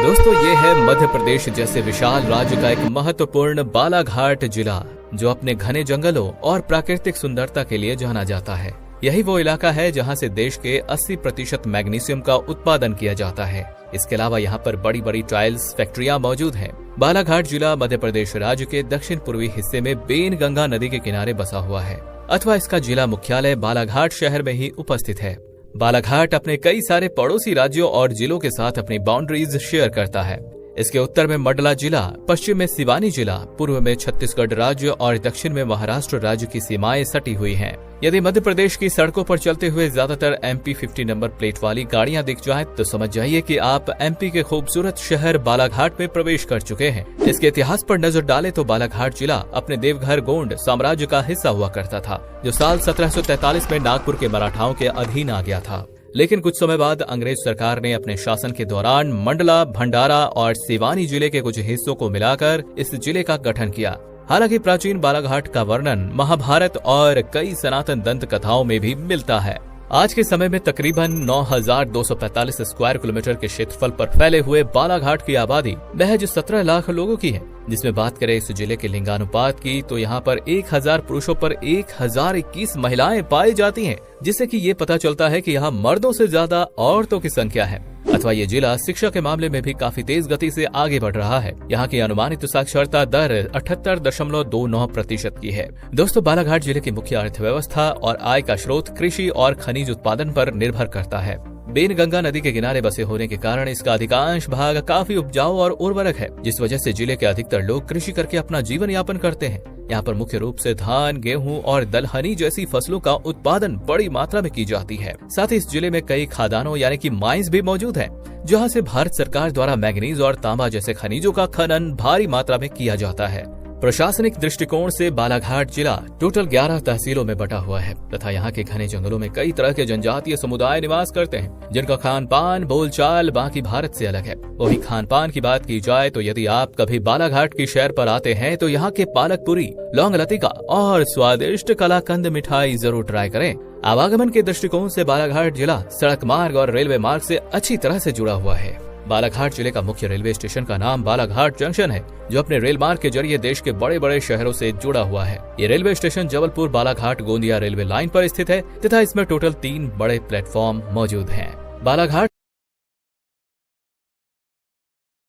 दोस्तों ये है मध्य प्रदेश जैसे विशाल राज्य का एक महत्वपूर्ण बालाघाट जिला, जो अपने घने जंगलों और प्राकृतिक सुंदरता के लिए जाना जाता है। यही वो इलाका है जहां से देश के 80% मैग्नीशियम का उत्पादन किया जाता है। इसके अलावा यहाँ पर बड़ी बड़ी टाइल्स फैक्ट्रियां मौजूद हैं। बालाघाट जिला मध्य प्रदेश राज्य के दक्षिण पूर्वी हिस्से में बेनगंगा नदी के किनारे बसा हुआ है, अथवा इसका जिला मुख्यालय बालाघाट शहर में ही उपस्थित है। बालाघाट अपने कई सारे पड़ोसी राज्यों और जिलों के साथ अपनी बाउंड्रीज शेयर करता है। इसके उत्तर में मंडला जिला, पश्चिम में सिवानी जिला, पूर्व में छत्तीसगढ़ राज्य और दक्षिण में महाराष्ट्र राज्य की सीमाएं सटी हुई हैं। यदि मध्य प्रदेश की सड़कों पर चलते हुए ज्यादातर MP 50 नंबर प्लेट वाली गाड़ियां दिख जाएं, तो समझ जाइए कि आप MP के खूबसूरत शहर बालाघाट में प्रवेश कर चुके हैं। इसके इतिहास पर नजर डालें तो बालाघाट जिला अपने देवघर गोंड साम्राज्य का हिस्सा हुआ करता था, जो साल 1743 में नागपुर के मराठाओं के अधीन आ गया था। लेकिन कुछ समय बाद अंग्रेज सरकार ने अपने शासन के दौरान मंडला, भंडारा और सिवानी जिले के कुछ हिस्सों को मिलाकर इस जिले का गठन किया। हालांकि प्राचीन बालाघाट का वर्णन महाभारत और कई सनातन दंत कथाओं में भी मिलता है। आज के समय में तकरीबन 9,245 स्क्वायर किलोमीटर के क्षेत्रफल पर फैले हुए बालाघाट की आबादी महज 17 लाख लोगों की है। जिसमें बात करें इस जिले के लिंगानुपात की, तो यहाँ पर 1000 पुरुषों पर 1021 महिलाएं पाई जाती हैं, जिससे कि ये पता चलता है कि यहाँ मर्दों से ज्यादा औरतों की संख्या है। अथवा ये जिला शिक्षा के मामले में भी काफी तेज गति से आगे बढ़ रहा है। यहाँ की अनुमानित साक्षरता दर 78.29% की है। दोस्तों, बालाघाट जिले की मुख्य अर्थव्यवस्था और आय का स्रोत कृषि और खनिज उत्पादन पर निर्भर करता है। बेनगंगा नदी के किनारे बसे होने के कारण इसका अधिकांश भाग काफी उपजाऊ और उर्वरक है, जिस वजह से जिले के अधिकतर लोग कृषि करके अपना जीवन यापन करते हैं। यहाँ पर मुख्य रूप से धान, गेहूं और दलहनी जैसी फसलों का उत्पादन बड़ी मात्रा में की जाती है। साथ ही इस जिले में कई खादानों यानी कि माइंस भी मौजूद हैं, जहाँ से भारत सरकार द्वारा मैग्नीज और तांबा जैसे खनिजों का खनन भारी मात्रा में किया जाता है। प्रशासनिक दृष्टिकोण से बालाघाट जिला टोटल 11 तहसीलों में बटा हुआ है तथा यहाँ के घने जंगलों में कई तरह के जनजातीय समुदाय निवास करते हैं, जिनका खान पान बोलचाल बाकी भारत से अलग है। वही खान पान की बात की जाए तो यदि आप कभी बालाघाट की शहर पर आते हैं तो यहाँ के पालक पुरी, लौंग लतिका और स्वादिष्ट कलाकंद मिठाई जरूर ट्राई करें। आवागमन के दृष्टिकोण से बालाघाट जिला सड़क मार्ग और रेलवे मार्ग से अच्छी तरह से जुड़ा हुआ है। बालाघाट जिले का मुख्य रेलवे स्टेशन का नाम बालाघाट जंक्शन है, जो अपने रेल मार्ग के जरिए देश के बड़े बड़े शहरों से जुड़ा हुआ है। ये railway station Jabalpur Balaghat Gondia railway line पर स्थित है तथा इसमें टोटल 3 बड़े प्लेटफॉर्म मौजूद हैं। बालाघाट